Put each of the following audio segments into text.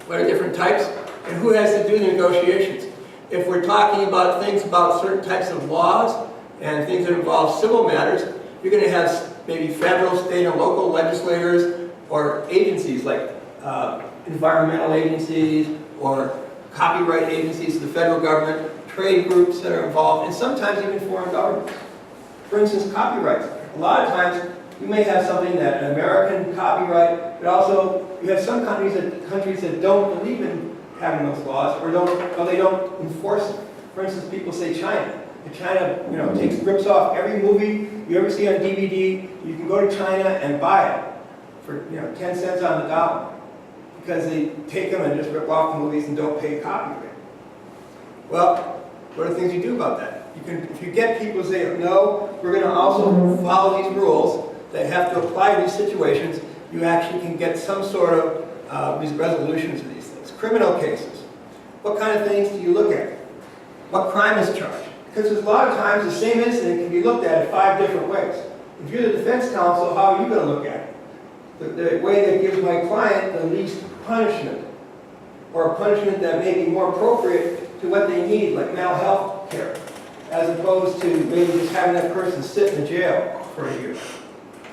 What are different types? And who has to do the negotiations? If we're talking about things about certain types of laws and things that involve civil matters, you're going to have maybe federal, state, and local legislators or agencies like environmental agencies or copyright agencies of the federal government, trade groups that are involved, and sometimes even foreign governments. For instance, copyrights. A lot of times you may have something that an American copyright, but also you have some countries that don't believe in having those laws or they don't enforce them. For instance, people say China. And China, rips off every movie you ever see on DVD. You can go to China and buy it for 10 cents on the dollar because they take them and just rip off the movies and don't pay copyright. Well, what are the things you do about that? If you get people to say, no, we're going to also follow these rules that have to apply to these situations, you actually can get some sort of these resolutions of these things. Criminal cases. What kind of things do you look at? What crime is charged? Because there's a lot of times the same incident can be looked at 5 different ways. If you're the defense counsel, how are you going to look at it? The way that gives my client the least punishment, or a punishment that may be more appropriate to what they need, like mental health care, as opposed to maybe just having that person sit in the jail for a year,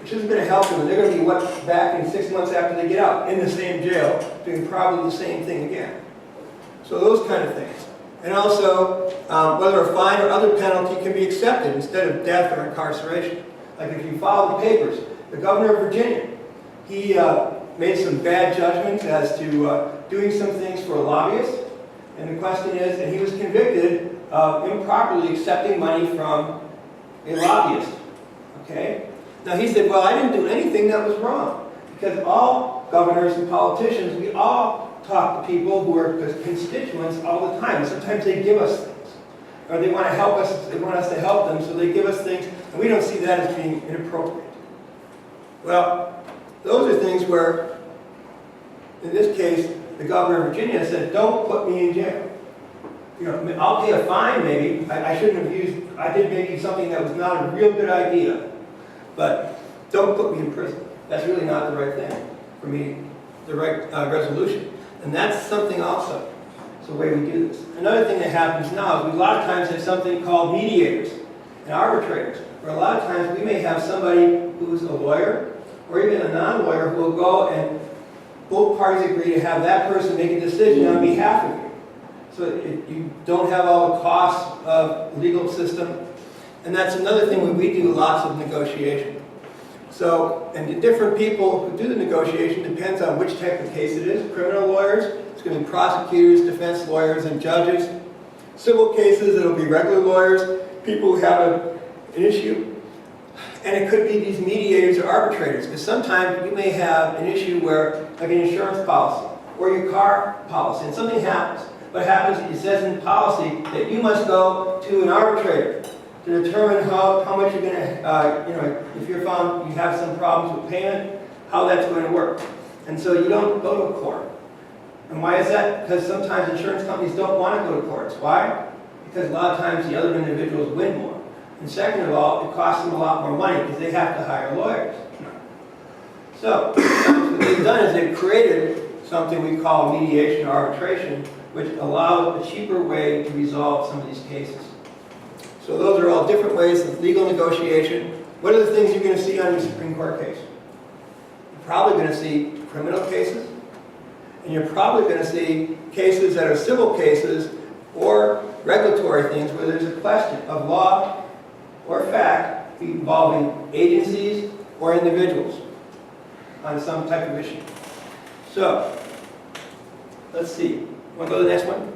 which isn't going to help them, and they're going to be back in 6 months after they get out in the same jail, doing probably the same thing again. So those kind of things. And also, whether a fine or other penalty can be accepted instead of death or incarceration. Like if you follow the papers, the governor of Virginia, he made some bad judgments as to doing some things for a lobbyist. And the question is, and he was convicted of improperly accepting money from a lobbyist. Okay? Now he said, well, I didn't do anything that was wrong. Because all governors and politicians, we all talk to people who are constituents all the time. Sometimes they give us things. Or they want to help us, they want us to help them, so they give us things, and we don't see that as being inappropriate. Well, those are things where, in this case, the governor of Virginia said, don't put me in jail. I'll pay a fine maybe. I shouldn't have used, I did maybe something that was not a real good idea. But don't put me in prison. That's really not the right thing for me, the right resolution. And that's something also. It's the way we do this. Another thing that happens now is we a lot of times have something called mediators and arbitrators. Where a lot of times we may have somebody who's a lawyer or even a non-lawyer who will go and both parties agree to have that person make a decision on behalf of you. So you don't have all the costs of the legal system. And that's another thing when we do lots of negotiation. So, and the different people who do the negotiation depends on which type of case it is. Criminal lawyers, it's going to be prosecutors, defense lawyers, and judges. Civil cases, it'll be regular lawyers, people who have an issue. And it could be these mediators or arbitrators, because sometimes you may have an issue where, like an insurance policy, or your car policy, and something happens. What happens, it says in the policy that you must go to an arbitrator to determine how much you're going to, if you're found you have some problems with payment, how that's going to work. And so you don't go to a court. And why is that? Because sometimes insurance companies don't want to go to courts. Why? Because a lot of times the other individuals win more. And second of all, it costs them a lot more money because they have to hire lawyers. So what they've done is they've created something we call mediation or arbitration, which allows a cheaper way to resolve some of these cases. So those are all different ways of legal negotiation. What are the things you're going to see on your Supreme Court case? You're probably going to see criminal cases, and you're probably going to see cases that are civil cases or regulatory things where there's a question of law or fact involving agencies or individuals on some type of issue. So, let's see. Want to go to the next one?